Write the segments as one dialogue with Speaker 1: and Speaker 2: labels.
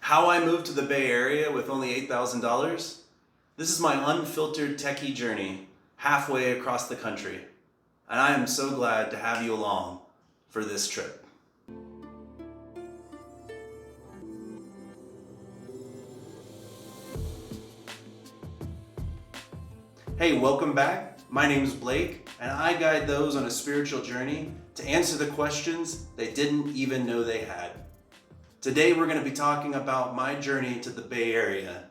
Speaker 1: How I moved to the Bay Area with only $8,000? This is my unfiltered techie journey halfway across the country. And I am so glad to have you along for this trip. Hey, welcome back. My name is Blake, and I guide those on a spiritual journey to answer the questions they didn't even know they had. Today we're going to be talking about my journey to the Bay Area.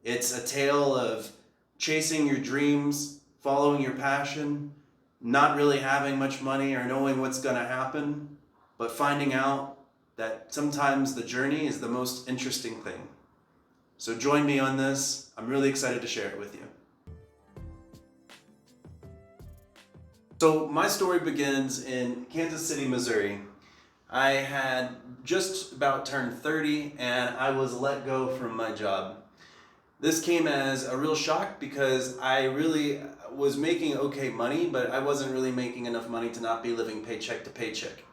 Speaker 1: It's a tale of chasing your dreams, following your passion, not really having much money or knowing what's going to happen, but finding out that sometimes the journey is the most interesting thing. So join me on this. I'm really excited to share it with you. So my story begins in Kansas City, Missouri. I had just about turned 30 and I was let go from my job. This came as a real shock because I really was making okay money, but I wasn't really making enough money to not be living paycheck to paycheck.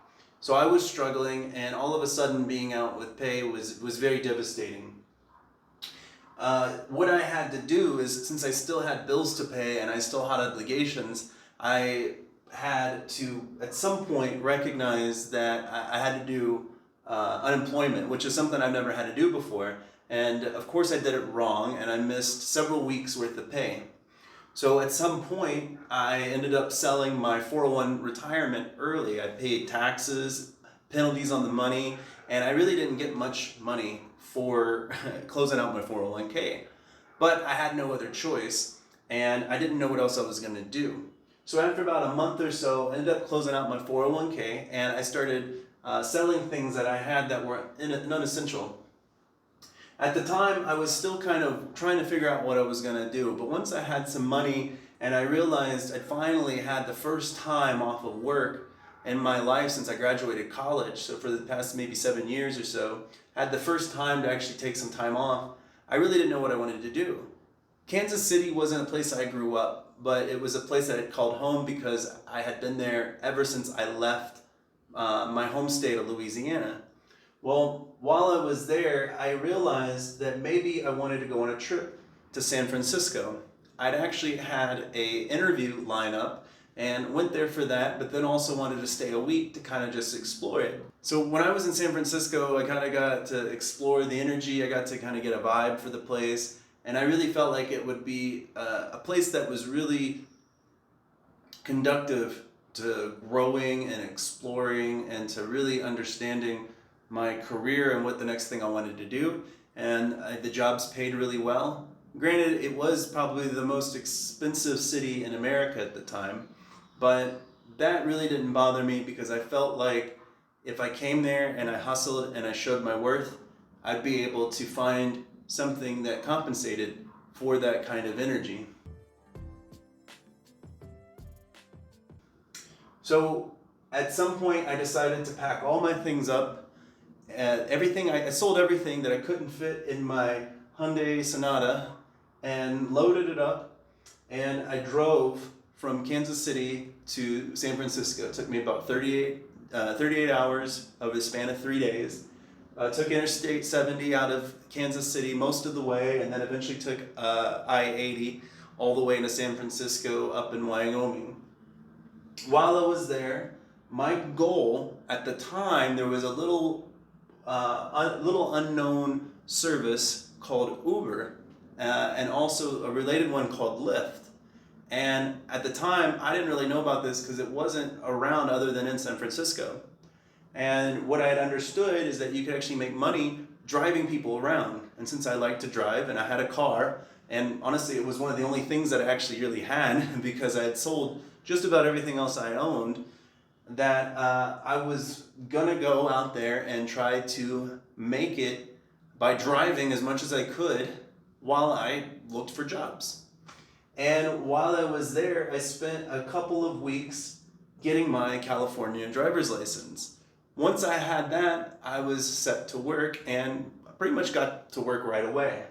Speaker 1: So I was struggling, and all of a sudden being out with pay was very devastating. What I had to do is, since I still had bills to pay and I still had obligations, I had to at some point recognize that I had to do unemployment, which is something I've never had to do before. And of course I did it wrong, and I missed several weeks worth of pay. So at some point I ended up selling my 401 retirement early. I paid taxes, penalties on the money, and I really didn't get much money for closing out my 401k. But I had no other choice, and I didn't know what else I was going to do. So after about a month or so, I ended up closing out my 401k, and I started selling things that I had that were non-essential. At the time, I was still kind of trying to figure out what I was going to do, but once I had some money and I realized I'd finally had the first time off of work in my life since I graduated college, so for the past maybe 7 years or so, had the first time to actually take some time off, I really didn't know what I wanted to do. Kansas City wasn't a place I grew up, but it was a place that I called home because I had been there ever since I left my home state of Louisiana. Well, while I was there, I realized that maybe I wanted to go on a trip to San Francisco. I'd actually had an interview line up and went there for that, but then also wanted to stay a week to kind of just explore it. So when I was in San Francisco, I kind of got to explore the energy, I got to kind of get a vibe for the place, and I really felt like it would be a place that was really conductive to growing and exploring and to really understanding my career and what the next thing I wanted to do. And the jobs paid really well. Granted, it was probably the most expensive city in America at the time, but that really didn't bother me because I felt like if I came there and I hustled and I showed my worth, I'd be able to find something that compensated for that kind of energy. So at some point I decided to pack all my things up. I sold everything that I couldn't fit in my Hyundai Sonata and loaded it up, and I drove from Kansas City to San Francisco. It took me about 38 hours over the span of 3 days. Took Interstate 70 out of Kansas City most of the way, and then eventually took I-80 all the way into San Francisco up in Wyoming. While I was there, my goal at the time, there was a little unknown service called Uber, and also a related one called Lyft. And at the time, I didn't really know about this because it wasn't around other than in San Francisco. And what I had understood is that you could actually make money driving people around. And since I like to drive and I had a car, and honestly it was one of the only things that I actually really had because I had sold just about everything else I owned, that I was gonna go out there and try to make it by driving as much as I could while I looked for jobs. And while I was there, I spent a couple of weeks getting my California driver's license. Once I had that, I was set to work and pretty much got to work right away.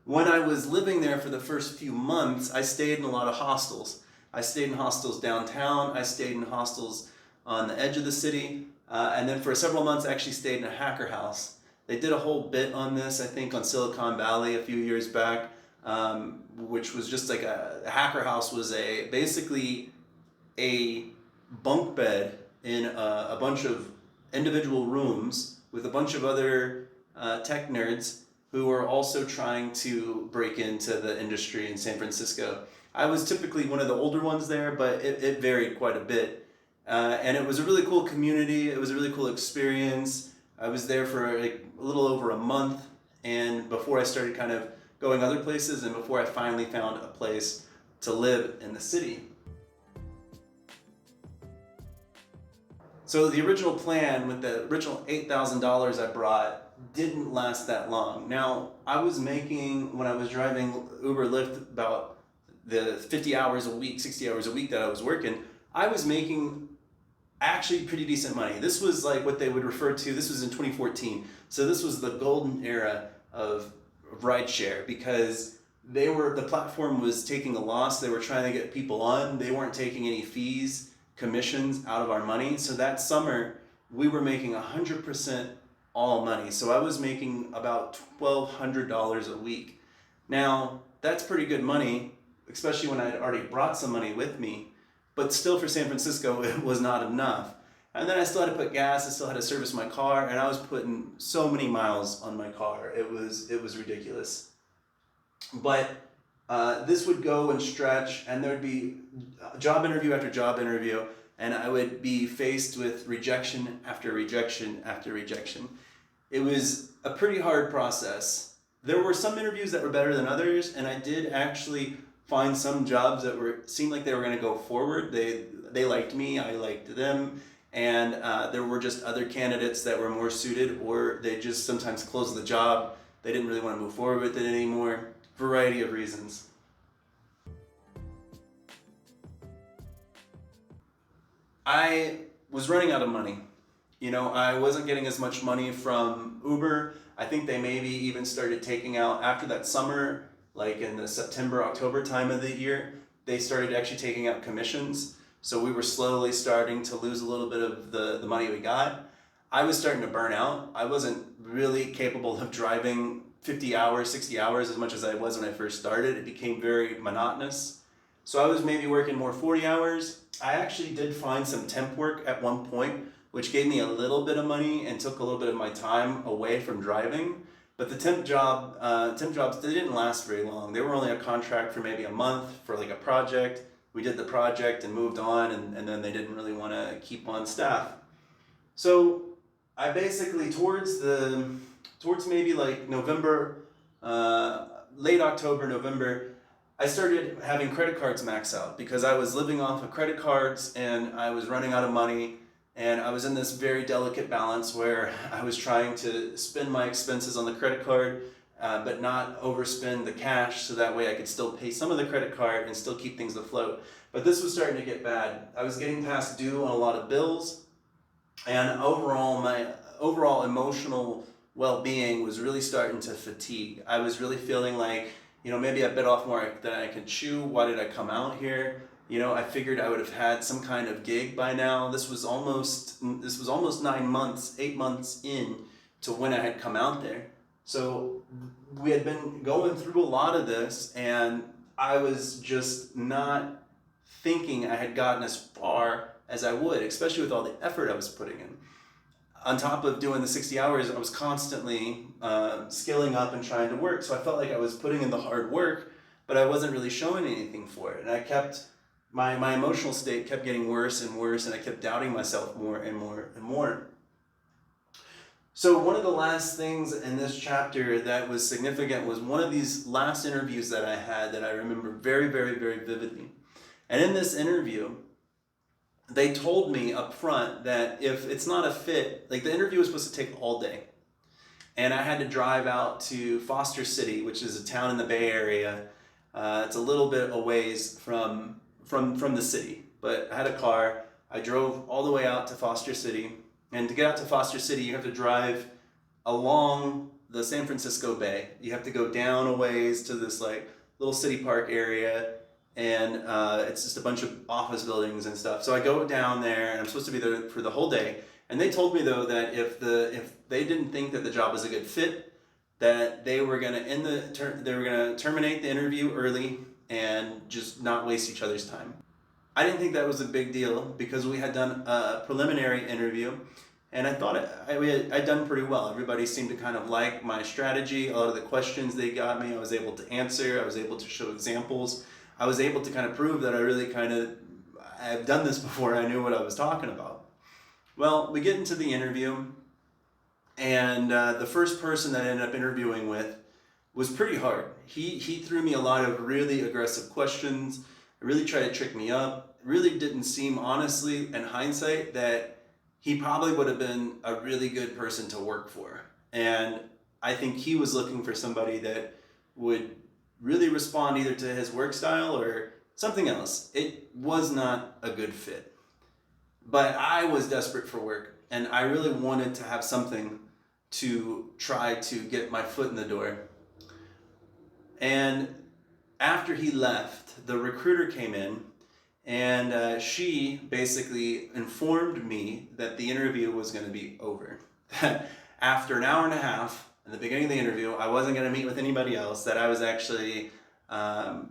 Speaker 1: When I was living there for the first few months, I stayed in a lot of hostels. I stayed in hostels downtown, I stayed in hostels on the edge of the city, and then for several months I actually stayed in a hacker house. They did a whole bit on this, I think, on Silicon Valley a few years back, which was just like a hacker house was basically a bunk bed in a bunch of individual rooms with a bunch of other tech nerds who were also trying to break into the industry in San Francisco. I was typically one of the older ones there, but it varied quite a bit. And it was a really cool community. It was a really cool experience. I was there for like a little over a month, and before I started kind of going other places, and before I finally found a place to live in the city. So the original plan with the original $8,000 I brought didn't last that long. Now, I was making, when I was driving Uber Lyft, about the 50 hours a week, 60 hours a week that I was working, I was making actually pretty decent money. This was like what they would refer to, this was in 2014. So this was the golden era of rideshare, because the platform was taking a loss. They were trying to get people on. They weren't taking any fees, commissions out of our money. So that summer we were making 100% all money. So I was making about $1,200 a week. Now that's pretty good money, especially when I'd already brought some money with me, but still for San Francisco it was not enough. And then I still had to put gas, I still had to service my car, and I was putting so many miles on my car. It was ridiculous. But this would go and stretch, and there would be job interview after job interview, and I would be faced with rejection after rejection after rejection. It was a pretty hard process. There were some interviews that were better than others, and I did actually find some jobs that seemed like they were going to go forward. They liked me, I liked them, and there were just other candidates that were more suited, or they just sometimes closed the job. They didn't really want to move forward with it anymore. Variety of reasons. I was running out of money. I wasn't getting as much money from Uber. I think they maybe even started taking out, after that summer, like in the September, October time of the year, they started actually taking out commissions. So we were slowly starting to lose a little bit of the money we got. I was starting to burn out. I wasn't really capable of driving 50 hours, 60 hours as much as I was when I first started. It became very monotonous. So I was maybe working more 40 hours. I actually did find some temp work at one point, which gave me a little bit of money and took a little bit of my time away from driving. But the temp jobs, they didn't last very long. They were only a contract for maybe a month for like a project. We did the project and moved on, and then they didn't really want to keep on staff. So I basically, towards maybe like November, late October, November, I started having credit cards max out because I was living off of credit cards and I was running out of money. And I was in this very delicate balance where I was trying to spend my expenses on the credit card, but not overspend the cash, so that way I could still pay some of the credit card and still keep things afloat. But this was starting to get bad. I was getting past due on a lot of bills, and my overall emotional well-being was really starting to fatigue. I was really feeling like, maybe I bit off more than I could chew. Why did I come out here? I figured I would have had some kind of gig by now. This was almost 8 months in to when I had come out there. So we had been going through a lot of this, and I was just not thinking I had gotten as far as I would, especially with all the effort I was putting in. On top of doing the 60 hours, I was constantly skilling up and trying to work. So I felt like I was putting in the hard work, but I wasn't really showing anything for it. And my emotional state kept getting worse and worse, and I kept doubting myself more and more and more. So one of the last things in this chapter that was significant was one of these last interviews that I had that I remember very, very, very vividly. And in this interview, they told me up front that if it's not a fit, like the interview was supposed to take all day. And I had to drive out to Foster City, which is a town in the Bay Area. It's a little bit a ways from the city, but I had a car. I drove all the way out to Foster City, and to get out to Foster City, you have to drive along the San Francisco Bay. You have to go down a ways to this like little city park area, and it's just a bunch of office buildings and stuff. So I go down there, and I'm supposed to be there for the whole day, And they told me though that if they didn't think that the job was a good fit, that they were gonna terminate the interview early and just not waste each other's time. I didn't think that was a big deal because we had done a preliminary interview, and I thought I'd done pretty well. Everybody seemed to kind of like my strategy. A lot of the questions they got me, I was able to answer. I was able to show examples. I was able to kind of prove that I've done this before. I knew what I was talking about. Well, we get into the interview, and the first person that I ended up interviewing with was pretty hard. He threw me a lot of really aggressive questions, really tried to trick me up. It really didn't seem, honestly, in hindsight, that he probably would have been a really good person to work for. And I think he was looking for somebody that would really respond either to his work style or something else. It was not a good fit. But I was desperate for work, and I really wanted to have something to try to get my foot in the door. And after he left, the recruiter came in, and she basically informed me that the interview was going to be over. After an hour and a half, in the beginning of the interview, I wasn't going to meet with anybody else, that I was actually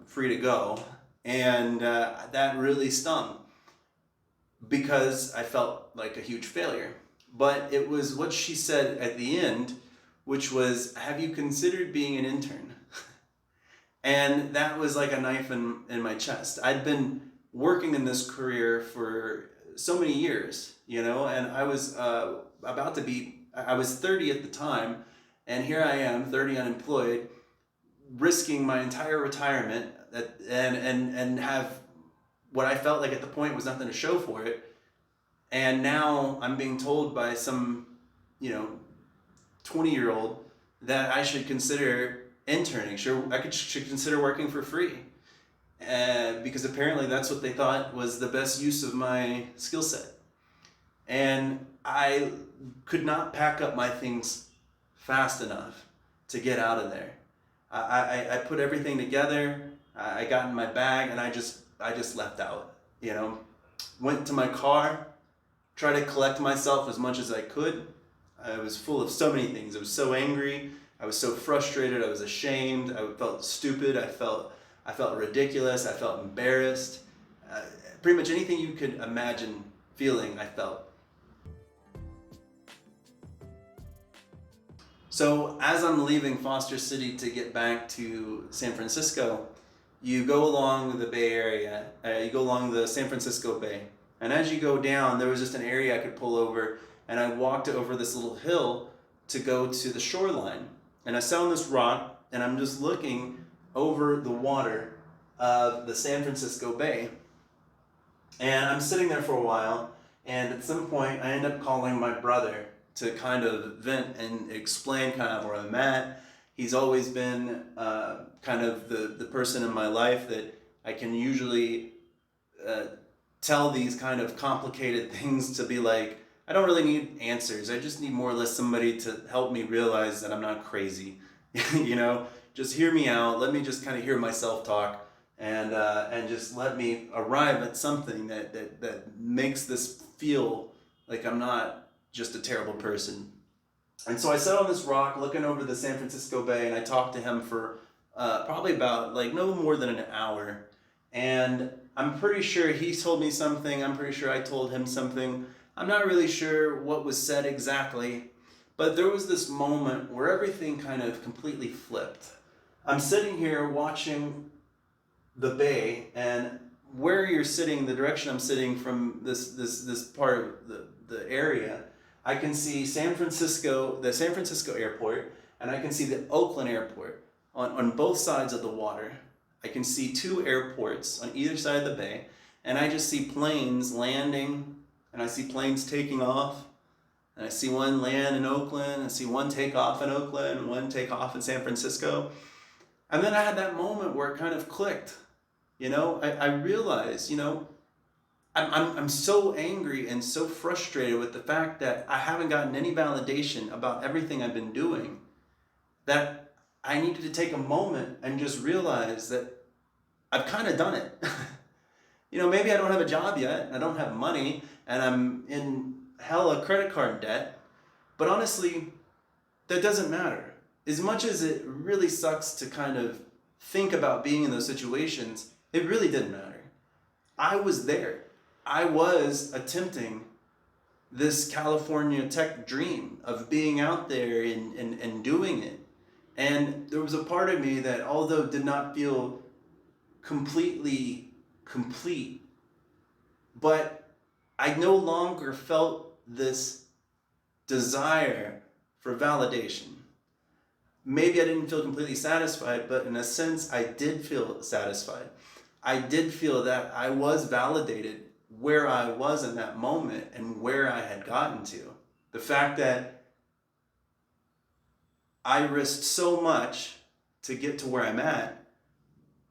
Speaker 1: free to go. And that really stung because I felt like a huge failure. But it was what she said at the end, which was, "Have you considered being an intern?" And that was like a knife in my chest. I'd been working in this career for so many years, and I was I was 30 at the time, and here I am, 30 unemployed, risking my entire retirement and have what I felt like at the point was nothing to show for it. And now I'm being told by some, 20-year-old that I should consider interning. Should consider working for free. Because apparently that's what they thought was the best use of my skill set. And I could not pack up my things fast enough to get out of there. I put everything together, I got in my bag, and I just left out, Went to my car, tried to collect myself as much as I could. I was full of so many things. I was so angry, I was so frustrated, I was ashamed, I felt stupid, I felt ridiculous, I felt embarrassed. Pretty much anything you could imagine feeling, I felt. So as I'm leaving Foster City to get back to San Francisco, you go along the Bay Area, you go along the San Francisco Bay. And as you go down, there was just an area I could pull over, and I walked over this little hill to go to the shoreline. And I sat on this rock, and I'm just looking over the water of the San Francisco Bay. And I'm sitting there for a while, and at some point I end up calling my brother to kind of vent and explain kind of where I'm at. He's always been kind of the person in my life that I can usually tell these kind of complicated things to be like, I don't really need answers. I just need more or less somebody to help me realize that I'm not crazy. Just hear me out. Let me just kind of hear myself talk, and just let me arrive at something that makes this feel like I'm not just a terrible person. And so I sat on this rock looking over the San Francisco Bay, and I talked to him for probably about no more than an hour. And I'm pretty sure he told me something. I'm pretty sure I told him something. I'm not really sure what was said exactly, but there was this moment where everything kind of completely flipped. I'm sitting here watching the bay, and where you're sitting, the direction I'm sitting from this part of the area, I can see the San Francisco airport, and I can see the Oakland airport on both sides of the water. I can see two airports on either side of the bay, and I just see planes landing, and I see planes taking off, and I see one land in Oakland, I see one take off in Oakland, and one take off in San Francisco. And then I had that moment where it kind of clicked. I realized, I'm so angry and so frustrated with the fact that I haven't gotten any validation about everything I've been doing, that I needed to take a moment and just realize that I've kind of done it. Maybe I don't have a job yet, I don't have money, and I'm in hella credit card debt, but honestly, that doesn't matter. As much as it really sucks to kind of think about being in those situations, it really didn't matter. I was there. I was attempting this California tech dream of being out there and doing it. And there was a part of me that, although did not feel completely complete, but I no longer felt this desire for validation. Maybe I didn't feel completely satisfied, but in a sense, I did feel satisfied. I did feel that I was validated where I was in that moment and where I had gotten to. The fact that I risked so much to get to where I'm at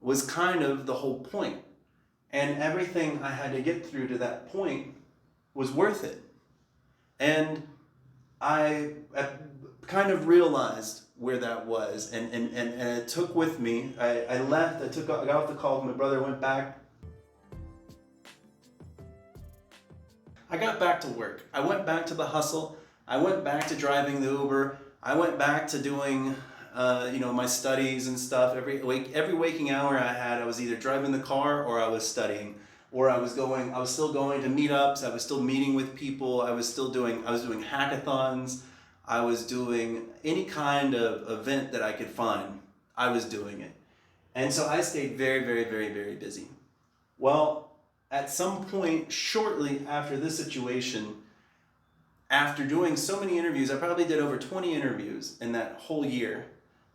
Speaker 1: was kind of the whole point. And everything I had to get through to that point was worth it. And I kind of realized where that was, and it took with me. I left, I got off the call with my brother, went back. I got back to work. I went back to the hustle. I went back to driving the Uber. I went back to doing my studies and stuff. Every waking hour I had, I was either driving the car or I was studying, or I was still going to meetups. I was still meeting with people. I was doing hackathons. I was doing any kind of event that I could find. I was doing it. And so I stayed very, very, very, very busy. Well, at some point shortly after this situation, after doing so many interviews, I probably did over 20 interviews in that whole year.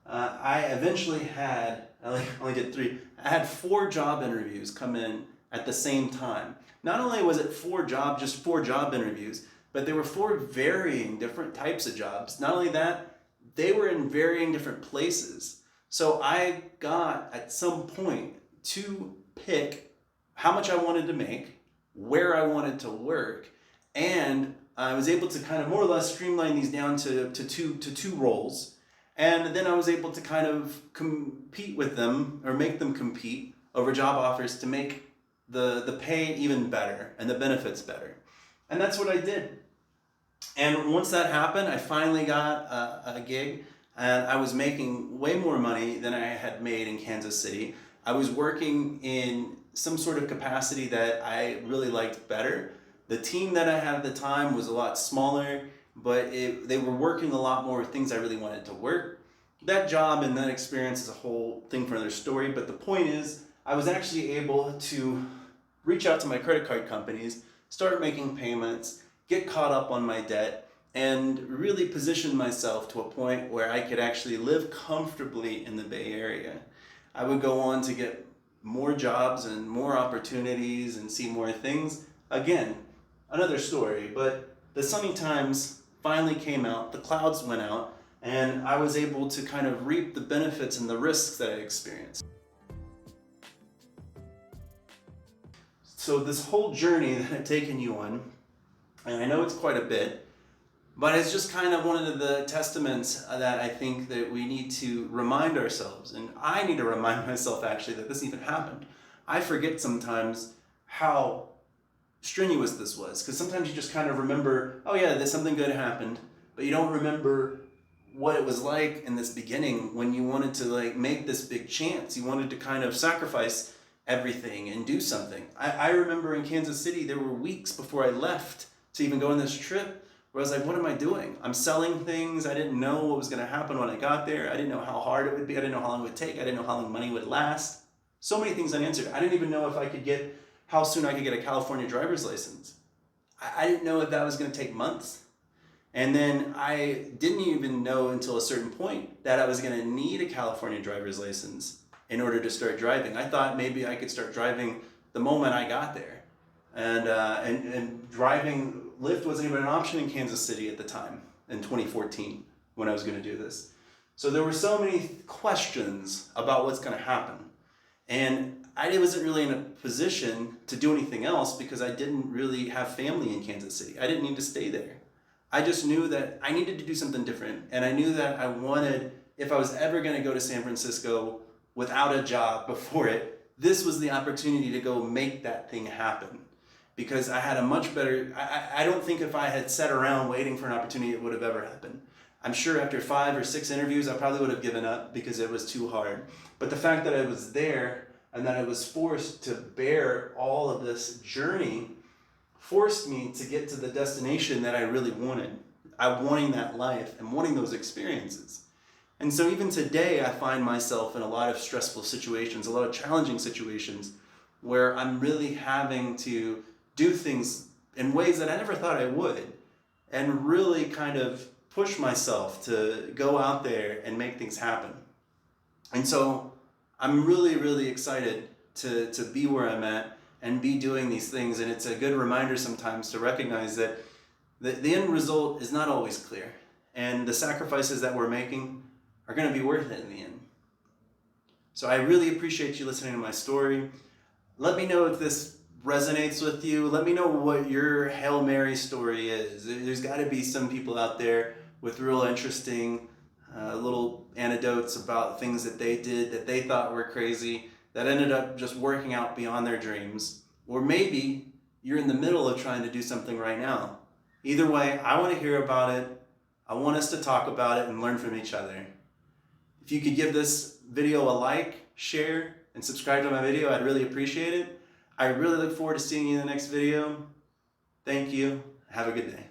Speaker 1: I eventually had, I only did 3, I had 4 job interviews come in at the same time. Not only was it 4 job interviews, but they were 4 varying different types of jobs. Not only that, they were in varying different places. So I got at some point to pick how much I wanted to make, where I wanted to work, and I was able to kind of more or less streamline these down to two roles. And then I was able to kind of compete with them, or make them compete over job offers to make the pay even better and the benefits better. And that's what I did. And once that happened, I finally got a gig, and I was making way more money than I had made in Kansas City. I was working in some sort of capacity that I really liked better. The team that I had at the time was a lot smaller, but they were working a lot more things I really wanted to work. That job and that experience is a whole thing for another story, but the point is, I was actually able to reach out to my credit card companies, start making payments, get caught up on my debt, and really position myself to a point where I could actually live comfortably in the Bay Area. I would go on to get more jobs and more opportunities and see more things. Again, another story, but the sunny times finally came out, the clouds went out, and I was able to kind of reap the benefits and the risks that I experienced. So this whole journey that I've taken you on, and I know it's quite a bit, but it's just kind of one of the testaments that I think that we need to remind ourselves, and I need to remind myself actually that this even happened. I forget sometimes how strenuous this was, because sometimes you just kind of remember, oh yeah, there's something good happened, but you don't remember what it was like in this beginning when you wanted to make this big chance. You wanted to kind of sacrifice everything and do something. I remember in Kansas City, there were weeks before I left to even go on this trip where I was like, what am I doing? I'm selling things. I didn't know what was going to happen when I got there. I didn't know how hard it would be. I didn't know how long it would take. I didn't know how long money would last. So many things unanswered. I didn't even know how soon I could get a California driver's license. I didn't know if that was going to take months. And then I didn't even know until a certain point that I was going to need a California driver's license in order to start driving. I thought maybe I could start driving the moment I got there. And driving Lyft wasn't even an option in Kansas City at the time in 2014 when I was going to do this. So there were so many questions about what's going to happen. And I wasn't really in a position to do anything else because I didn't really have family in Kansas City. I didn't need to stay there. I just knew that I needed to do something different. And I knew that I wanted, if I was ever going to go to San Francisco without a job before it, this was the opportunity to go make that thing happen. because I had a much better, I don't think if I had sat around waiting for an opportunity, it would have ever happened. I'm sure after 5 or 6 interviews, I probably would have given up because it was too hard. But the fact that I was there and that I was forced to bear all of this journey forced me to get to the destination that I really wanted. I wanting that life and wanting those experiences. And so even today, I find myself in a lot of stressful situations, a lot of challenging situations, where I'm really having to do things in ways that I never thought I would, and really kind of push myself to go out there and make things happen. And so I'm really, really excited to be where I'm at and be doing these things. And it's a good reminder sometimes to recognize that the end result is not always clear. And the sacrifices that we're making are going to be worth it in the end. So I really appreciate you listening to my story. Let me know if this resonates with you. Let me know what your Hail Mary story is. There's got to be some people out there with real interesting little anecdotes about things that they did that they thought were crazy that ended up just working out beyond their dreams. Or maybe you're in the middle of trying to do something right now. Either way, I want to hear about it. I want us to talk about it and learn from each other. If you could give this video a like, share, and subscribe to my video, I'd really appreciate it. I really look forward to seeing you in the next video. Thank you. Have a good day.